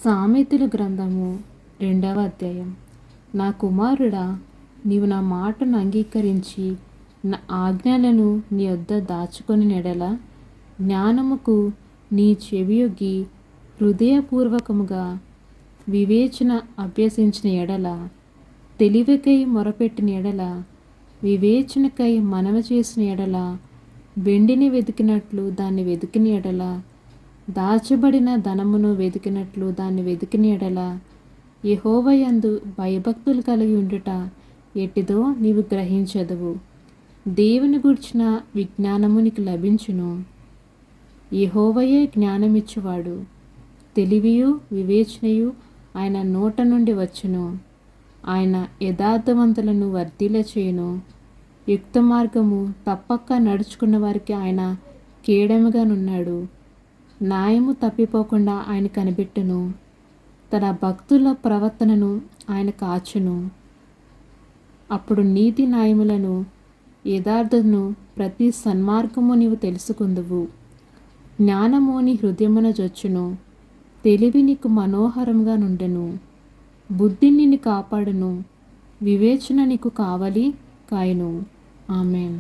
సామెతల గ్రంథము 2వ అధ్యాయం. నా కుమారుడా, నీవు నా మాటను అంగీకరించి నా ఆజ్ఞలను నీ వద్ద దాచుకొని నెడల, జ్ఞానముకు నీ చెవియొగ్గి హృదయపూర్వకముగా వివేచన అభ్యసించిన ఎడల, తెలివికై మొరపెట్టిన ఎడల, వివేచనకై మనవి చేసిన ఎడల, వెండిని వెతికినట్లు దాన్ని వెతికిన ఎడల, దాచబడిన ధనమును వెతికినట్లు దాన్ని వెతికిన ఎడల, యెహోవాయందు భయభక్తులు కలిగి ఉండుట ఎట్టిదో నీవు గ్రహించదువు. దేవుని గూర్చిన విజ్ఞానము నీకు లభించును. యెహోవాయే జ్ఞానమిచ్చువాడు. తెలివియు వివేచనయు ఆయన నోట నుండి వచ్చును. ఆయన యథార్థవంతులను వర్ధిల్ల చేయును. యుక్త మార్గము తప్పక నడుచుకున్న వారికి ఆయన కేడముగానున్నాడు. న్యాయము తప్పిపోకుండా ఆయన కనిపెట్టును. తన భక్తుల ప్రవర్తనను ఆయన కాచును. అప్పుడు నీతి న్యాయములను యథార్థను ప్రతి సన్మార్గము నీవు తెలుసుకుందువు. జ్ఞానము నీ హృదయమున జొచ్చును. తెలివి నీకు మనోహరంగా నుండెను. బుద్ధి నిన్ను కాపాడును. వివేచన నీకు కావలి కాయును. ఆమేన్.